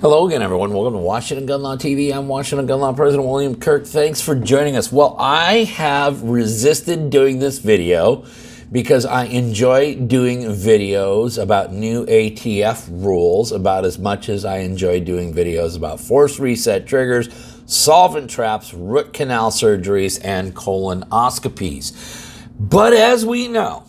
Hello again, everyone. Welcome to Washington Gun Law TV. I'm Washington Gun Law President William Kirk. Thanks for joining us. Well, I have resisted doing this video because I enjoy doing videos about new ATF rules about as much as I enjoy doing videos about force reset triggers, solvent traps, root canal surgeries, and colonoscopies. But as we know,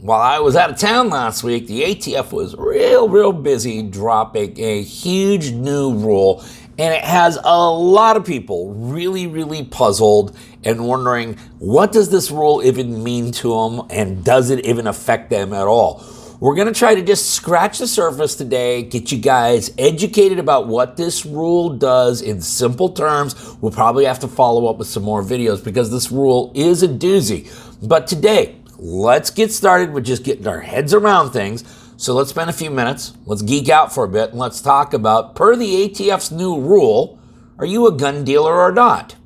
while I was out of town last week, the ATF was real busy dropping a huge new rule, and it has a lot of people really puzzled and wondering, what does this rule even mean to them, and does it even affect them at all? We're going to try to just scratch the surface today, get you guys educated about what this rule does in simple terms. We'll probably have to follow up with some more videos because this rule is a doozy. But today, let's get started with just getting our heads around things. So let's spend a few minutes, let's geek out for a bit, and let's talk about, per the ATF's new rule, are you a gun dealer or not?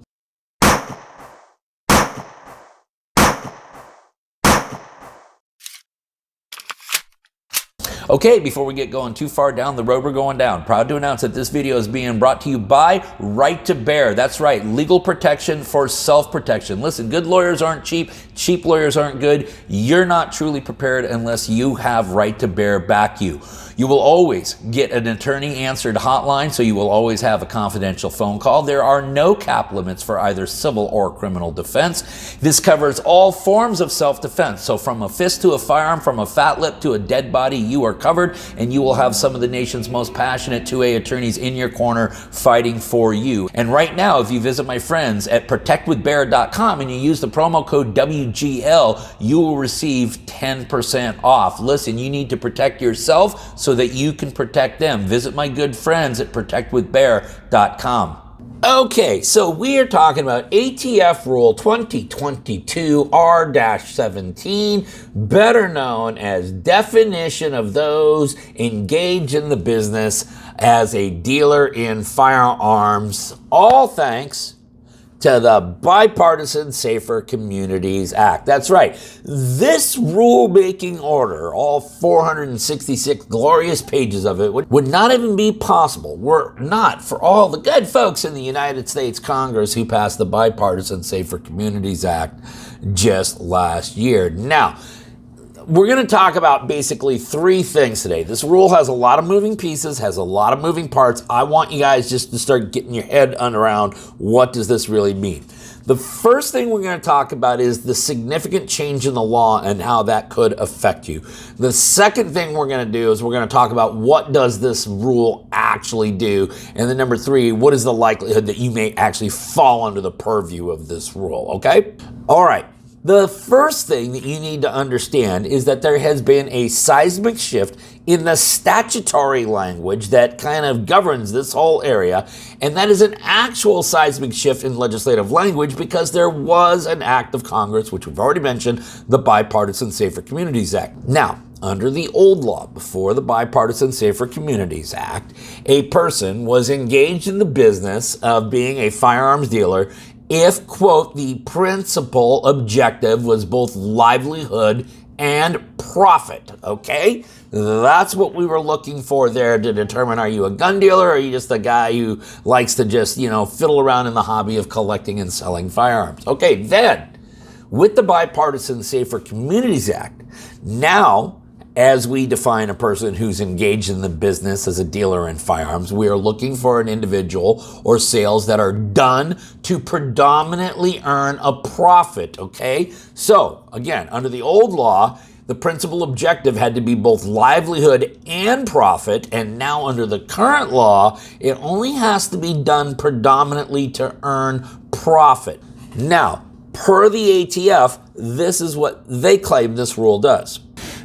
Okay, before we get going too far down the road we're going down, proud to announce that this video is being brought to you by Right to Bear. That's right, legal protection for self-protection. Listen, good lawyers aren't cheap, cheap lawyers aren't good. You're not truly prepared unless you have Right to Bear back you. You will always get an attorney-answered hotline, so you will always have a confidential phone call. There are no cap limits for either civil or criminal defense. This covers all forms of self-defense. So from a fist to a firearm, from a fat lip to a dead body, you are covered, and you will have some of the nation's most passionate 2A attorneys in your corner fighting for you. And right now, if you visit my friends at protectwithbear.com and you use the promo code WGL, you will receive 10% off. Listen, you need to protect yourself so that you can protect them. Visit my good friends at protectwithbear.com. Okay, so we are talking about ATF Rule 2022 R-17, better known as definition of those engaged in the business as a dealer in firearms, all thanks to the Bipartisan Safer Communities Act. That's right. This rule-making order, all 466 glorious pages of it, would not even be possible were it not for all the good folks in the United States Congress who passed the Bipartisan Safer Communities Act just last year. Now, we're going to talk about basically three things today. This rule has a lot of moving pieces, has a lot of moving parts. I want you guys just to start getting your head around what does this really mean. The first thing we're going to talk about is the significant change in the law and how that could affect you. The second thing we're going to do is we're going to talk about what does this rule actually do. And then number three, what is the likelihood that you may actually fall under the purview of this rule, okay? All right. The first thing that you need to understand is that there has been a seismic shift in the statutory language that kind of governs this whole area, and that is an actual seismic shift in legislative language because there was an act of Congress, which we've already mentioned, the Bipartisan Safer Communities Act. Now, under the old law, before the Bipartisan Safer Communities Act, a person was engaged in the business of being a firearms dealer if, quote, the principal objective was both livelihood and profit, okay? That's what we were looking for there to determine, are you a gun dealer or are you just a guy who likes to just, fiddle around in the hobby of collecting and selling firearms? Okay, then, with the Bipartisan Safer Communities Act, now, as we define a person who's engaged in the business as a dealer in firearms, we are looking for an individual or sales that are done to predominantly earn a profit, okay? So, again, under the old law, the principal objective had to be both livelihood and profit, and now under the current law, it only has to be done predominantly to earn profit. Now, per the ATF, this is what they claim this rule does.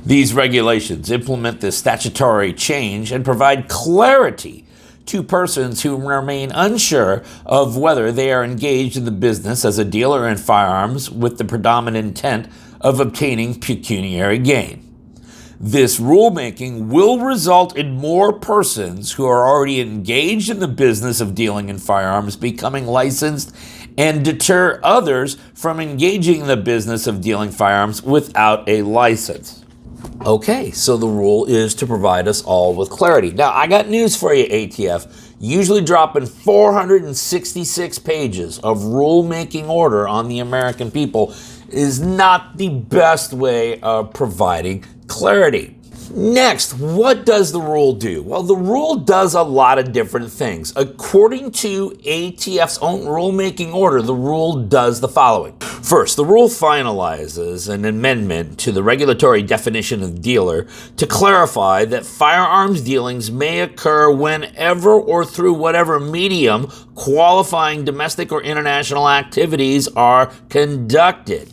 These regulations implement this statutory change and provide clarity to persons who remain unsure of whether they are engaged in the business as a dealer in firearms with the predominant intent of obtaining pecuniary gain. This rulemaking will result in more persons who are already engaged in the business of dealing in firearms becoming licensed and deter others from engaging in the business of dealing firearms without a license. Okay, so the rule is to provide us all with clarity. Now, I got news for you, ATF. Usually dropping 466 pages of rulemaking order on the American people is not the best way of providing clarity. Next, what does the rule do? Well, the rule does a lot of different things. According to ATF's own rulemaking order, the rule does the following. First, the rule finalizes an amendment to the regulatory definition of dealer to clarify that firearms dealings may occur whenever or through whatever medium qualifying domestic or international activities are conducted.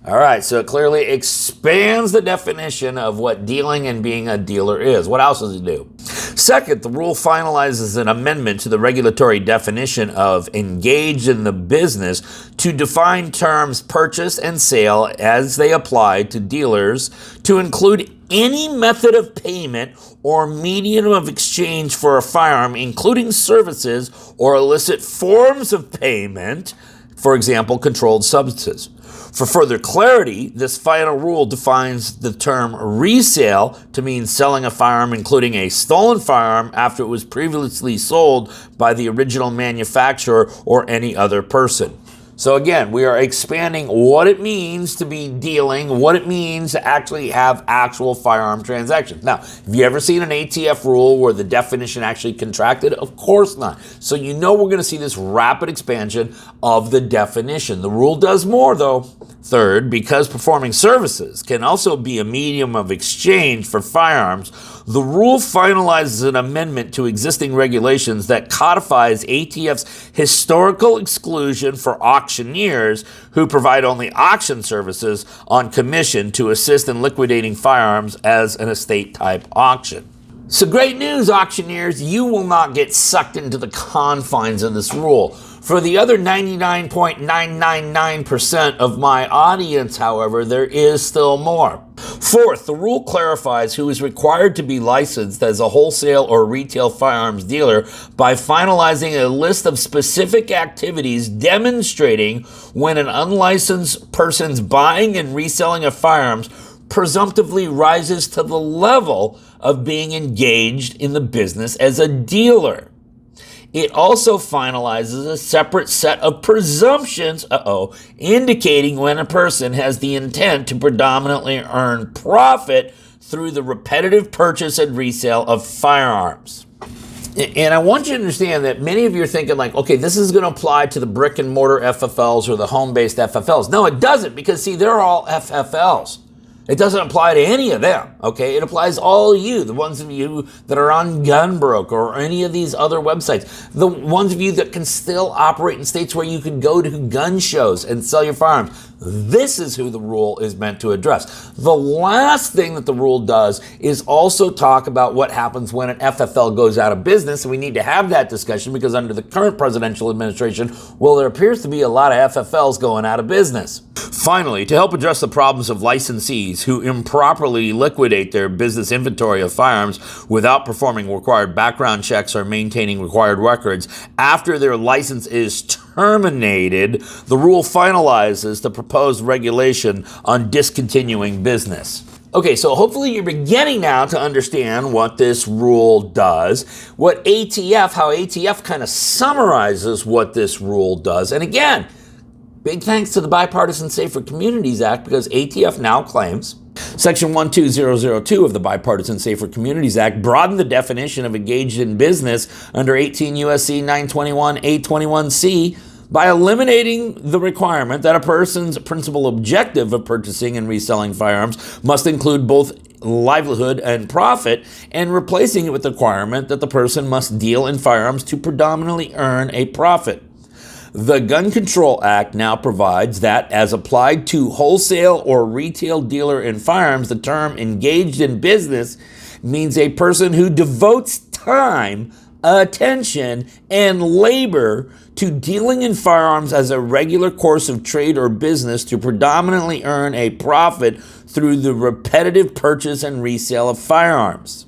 All right, so it clearly expands the definition of what dealing and being a dealer is. What else does it do? Second, the rule finalizes an amendment to the regulatory definition of engaged in the business to define terms purchase and sale as they apply to dealers to include any method of payment or medium of exchange for a firearm, including services or illicit forms of payment, for example, controlled substances. For further clarity, this final rule defines the term resale to mean selling a firearm, including a stolen firearm, after it was previously sold by the original manufacturer or any other person. So again, we are expanding what it means to be dealing, what it means to actually have actual firearm transactions. Now, have you ever seen an ATF rule where the definition actually contracted? Of course not. So you know we're going to see this rapid expansion of the definition. The rule does more, though. Third, because performing services can also be a medium of exchange for firearms, the rule finalizes an amendment to existing regulations that codifies ATF's historical exclusion for auctioneers who provide only auction services on commission to assist in liquidating firearms as an estate-type auction. So great news, auctioneers, you will not get sucked into the confines of this rule. For the other 99.999% of my audience, however, there is still more. Fourth, the rule clarifies who is required to be licensed as a wholesale or retail firearms dealer by finalizing a list of specific activities demonstrating when an unlicensed person's buying and reselling of firearms presumptively rises to the level of being engaged in the business as a dealer. It also finalizes a separate set of presumptions, indicating when a person has the intent to predominantly earn profit through the repetitive purchase and resale of firearms. And I want you to understand that many of you are thinking like, okay, this is going to apply to the brick and mortar FFLs or the home-based FFLs. No, it doesn't, because see, they're all FFLs. It doesn't apply to any of them, okay? It applies to all of you, the ones of you that are on Gunbroker or any of these other websites, the ones of you that can still operate in states where you can go to gun shows and sell your firearms. This is who the rule is meant to address. The last thing that the rule does is also talk about what happens when an FFL goes out of business, and we need to have that discussion because under the current presidential administration, well, there appears to be a lot of FFLs going out of business. Finally, to help address the problems of licensees who improperly liquidate their business inventory of firearms without performing required background checks or maintaining required records after their license is terminated, the rule finalizes the proposed regulation on discontinuing business. Okay, so hopefully you're beginning now to understand what this rule does, how ATF kind of summarizes what this rule does. And again, big thanks to the Bipartisan Safer Communities Act, because ATF now claims Section 12002 of the Bipartisan Safer Communities Act broadened the definition of engaged in business under 18 U.S.C. 921 A21C by eliminating the requirement that a person's principal objective of purchasing and reselling firearms must include both livelihood and profit, and replacing it with the requirement that the person must deal in firearms to predominantly earn a profit. The Gun Control Act now provides that, as applied to wholesale or retail dealer in firearms, the term engaged in business means a person who devotes time, attention, and labor to dealing in firearms as a regular course of trade or business to predominantly earn a profit through the repetitive purchase and resale of firearms.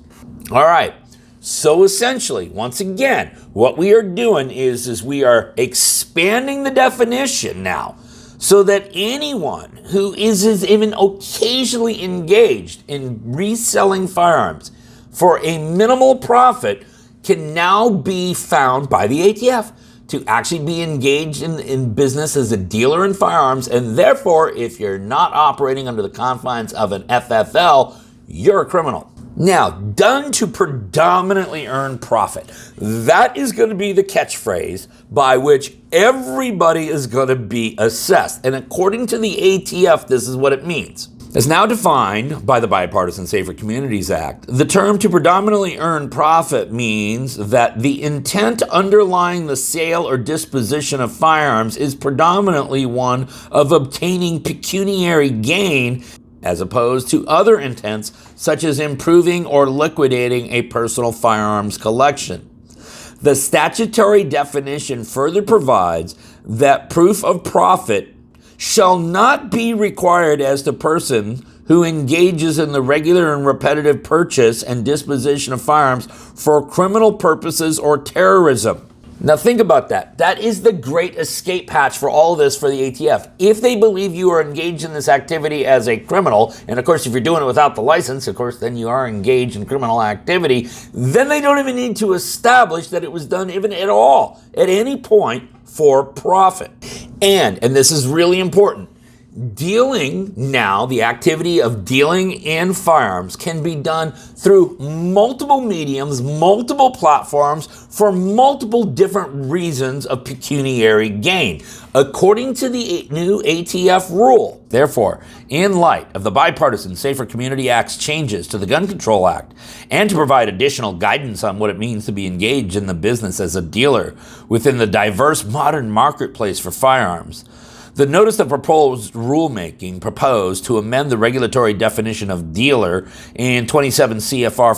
All right. So essentially, once again, what we are doing is we are expanding the definition now so that anyone who is even occasionally engaged in reselling firearms for a minimal profit can now be found by the ATF to actually be engaged in business as a dealer in firearms, and therefore, if you're not operating under the confines of an FFL, you're a criminal. Now, done to predominantly earn profit. That is going to be the catchphrase by which everybody is going to be assessed. And according to the ATF, this is what it means. As now defined by the Bipartisan Safer Communities Act, the term to predominantly earn profit means that the intent underlying the sale or disposition of firearms is predominantly one of obtaining pecuniary gain, as opposed to other intents such as improving or liquidating a personal firearms collection. The statutory definition further provides that proof of profit shall not be required as the person who engages in the regular and repetitive purchase and disposition of firearms for criminal purposes or terrorism. Now think about that. That is the great escape hatch for all of this for the ATF. If they believe you are engaged in this activity as a criminal, and of course if you're doing it without the license, of course then you are engaged in criminal activity, then they don't even need to establish that it was done even at all, at any point, for profit. And this is really important, dealing now, the activity of dealing in firearms can be done through multiple mediums, multiple platforms, for multiple different reasons of pecuniary gain, according to the new ATF rule. Therefore, in light of the Bipartisan Safer Community Act's changes to the Gun Control Act, and to provide additional guidance on what it means to be engaged in the business as a dealer within the diverse modern marketplace for firearms, the notice of proposed rulemaking proposed to amend the regulatory definition of dealer in 27 CFR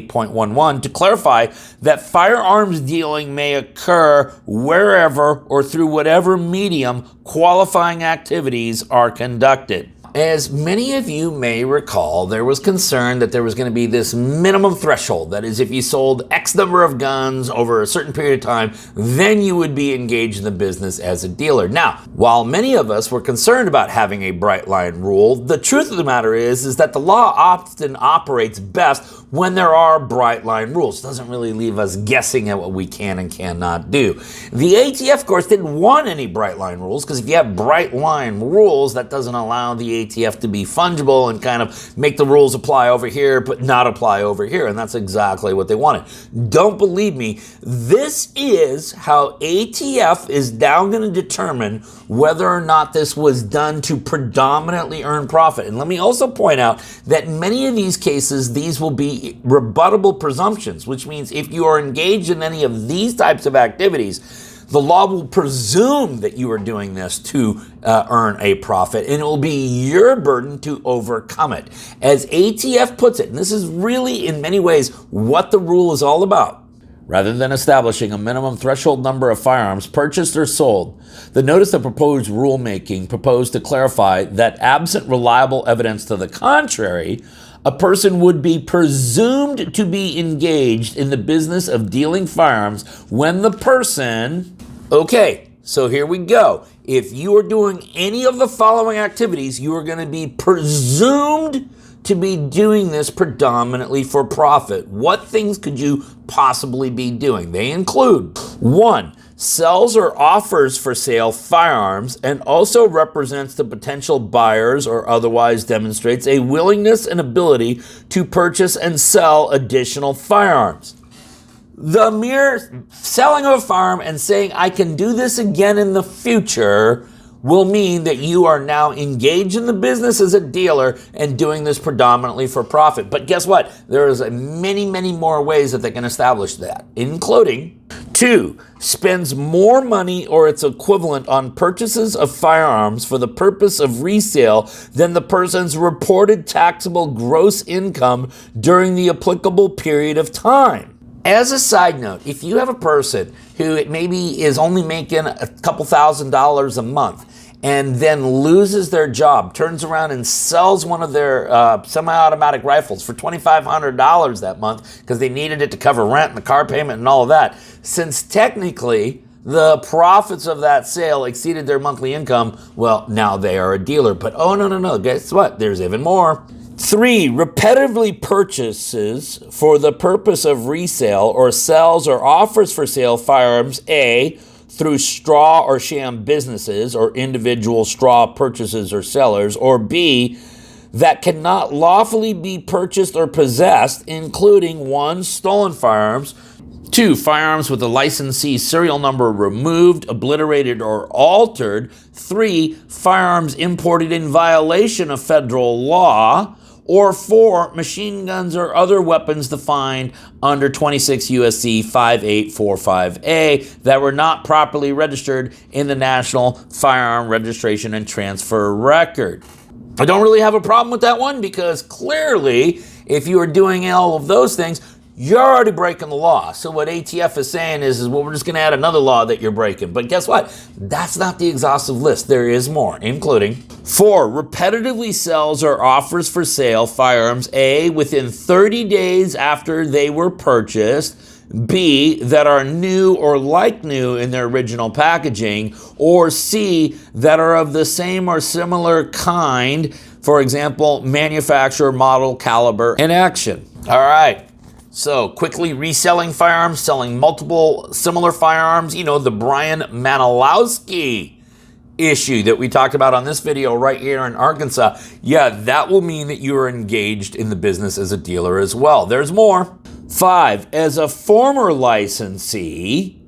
478.11 to clarify that firearms dealing may occur wherever or through whatever medium qualifying activities are conducted. As many of you may recall, there was concern that there was going to be this minimum threshold. That is, if you sold X number of guns over a certain period of time, then you would be engaged in the business as a dealer. Now, while many of us were concerned about having a bright line rule, the truth of the matter is that the law often operates best when there are bright line rules. It doesn't really leave us guessing at what we can and cannot do. The ATF, of course, didn't want any bright line rules, because if you have bright line rules, that doesn't allow the ATF to be fungible and kind of make the rules apply over here but not apply over here, and that's exactly what they wanted. Don't believe me, this is how ATF is now going to determine whether or not this was done to predominantly earn profit. And let me also point out that in many of these cases, these will be rebuttable presumptions, which means if you are engaged in any of these types of activities, the law will presume that you are doing this to earn a profit, and it will be your burden to overcome it. As ATF puts it, and this is really in many ways what the rule is all about, rather than establishing a minimum threshold number of firearms purchased or sold, the notice of proposed rulemaking proposed to clarify that absent reliable evidence to the contrary, a person would be presumed to be engaged in the business of dealing firearms when the person... Okay, so here we go. If you are doing any of the following activities, you are going to be presumed to be doing this predominantly for profit. What things could you possibly be doing? They include: 1, sells or offers for sale firearms and also represents the potential buyers or otherwise demonstrates a willingness and ability to purchase and sell additional firearms. The mere selling of a firearm and saying, I can do this again in the future, will mean that you are now engaged in the business as a dealer and doing this predominantly for profit. But guess what? There is many, many more ways that they can establish that, including: 2, spends more money or its equivalent on purchases of firearms for the purpose of resale than the person's reported taxable gross income during the applicable period of time. As a side note, if you have a person who maybe is only making a couple $1,000s a month and then loses their job, turns around and sells one of their semi-automatic rifles for $2,500 that month because they needed it to cover rent and the car payment and all of that, since technically the profits of that sale exceeded their monthly income, well, now they are a dealer. But oh, no, guess what? There's even more. 3, repetitively purchases for the purpose of resale or sells or offers for sale firearms, A, through straw or sham businesses or individual straw purchases or sellers, or B, that cannot lawfully be purchased or possessed, including 1, stolen firearms, 2, firearms with the licensee serial number removed, obliterated, or altered, 3, firearms imported in violation of federal law, or 4, machine guns or other weapons defined under 26 U.S.C. 5845A that were not properly registered in the National Firearm Registration and Transfer Record. I don't really have a problem with that one because clearly, if you are doing all of those things, you're already breaking the law. So what ATF is saying is well, we're just going to add another law that you're breaking. But guess what? That's not the exhaustive list. There is more, including 4, repetitively sells or offers for sale firearms, A, within 30 days after they were purchased, B, that are new or like new in their original packaging, or C, that are of the same or similar kind, for example, manufacturer, model, caliber, and action. All right. So quickly reselling firearms, selling multiple similar firearms, the Brian Manalowski issue that we talked about on this video right here in Arkansas. Yeah, that will mean that you are engaged in the business as a dealer as well. There's more. 5, as a former licensee,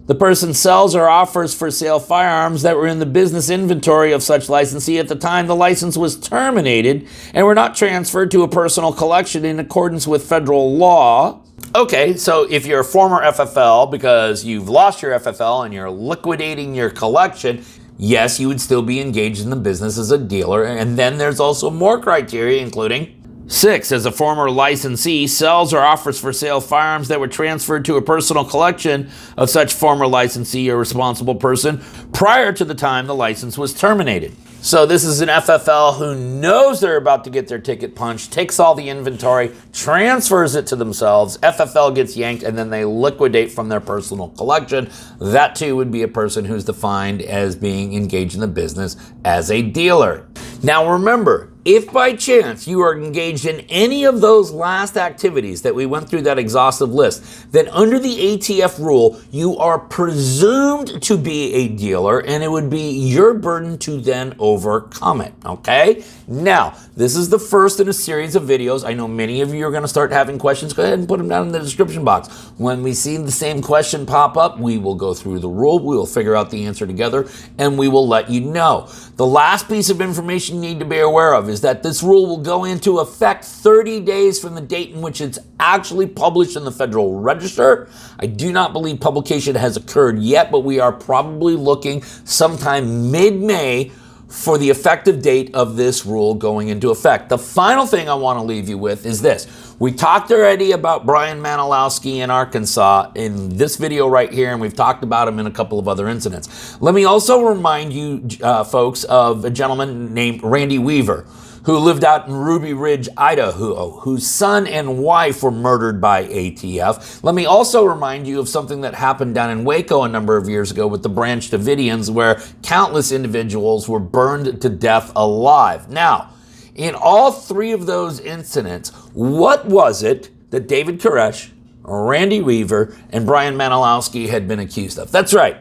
the person sells or offers for sale firearms that were in the business inventory of such licensee at the time the license was terminated and were not transferred to a personal collection in accordance with federal law. Okay, so if you're a former FFL because you've lost your FFL and you're liquidating your collection, yes, you would still be engaged in the business as a dealer. And then there's also more criteria, including 6, as a former licensee, sells or offers for sale firearms that were transferred to a personal collection of such former licensee or responsible person prior to the time the license was terminated. So this is an FFL who knows they're about to get their ticket punched, takes all the inventory, transfers it to themselves, FFL gets yanked, and then they liquidate from their personal collection. That too would be a person who's defined as being engaged in the business as a dealer. Now remember, if by chance you are engaged in any of those last activities that we went through that exhaustive list, then under the ATF rule, you are presumed to be a dealer and it would be your burden to then overcome it, okay? Now, this is the first in a series of videos. I know many of you are gonna start having questions. Go ahead and put them down in the description box. When we see the same question pop up, we will go through the rule, we will figure out the answer together, and we will let you know. The last piece of information you need to be aware of is that this rule will go into effect 30 days from the date in which it's actually published in the Federal Register. I do not believe publication has occurred yet, but we are probably looking sometime mid-May for the effective date of this rule going into effect. The final thing I want to leave you with is this. We talked already about Brian Manalowski in Arkansas in this video right here, and we've talked about him in a couple of other incidents. Let me also remind you, folks, of a gentleman named Randy Weaver, who lived out in Ruby Ridge, Idaho, whose son and wife were murdered by ATF. Let me also remind you of something that happened down in Waco a number of years ago with the Branch Davidians, where countless individuals were burned to death alive. Now, in all 3 of those incidents, what was it that David Koresh, Randy Weaver, and Brian Manalowski had been accused of? That's right.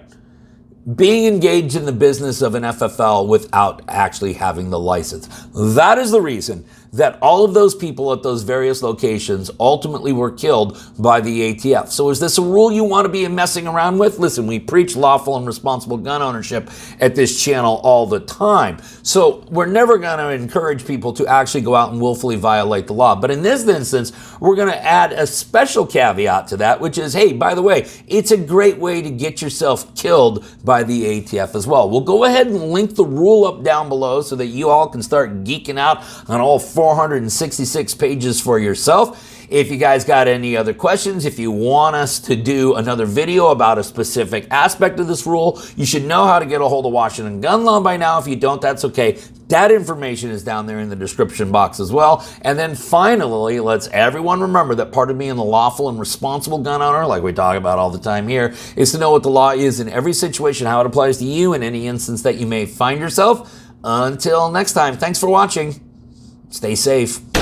Being engaged in the business of an FFL without actually having the license. That is the reason that all of those people at those various locations ultimately were killed by the ATF. So is this a rule you want to be messing around with? Listen, we preach lawful and responsible gun ownership at this channel all the time. So we're never going to encourage people to actually go out and willfully violate the law. But in this instance, we're going to add a special caveat to that, which is, hey, by the way, it's a great way to get yourself killed by the ATF as well. We'll go ahead and link the rule up down below so that you all can start geeking out on all 466 pages for yourself. If you guys got any other questions, if you want us to do another video about a specific aspect of this rule, you should know how to get a hold of Washington Gun Law by now. If you don't, that's okay. That information is down there in the description box as well. And then finally, let's everyone remember that part of being a lawful and responsible gun owner, like we talk about all the time here, is to know what the law is in every situation, how it applies to you in any instance that you may find yourself. Until next time, thanks for watching. Stay safe.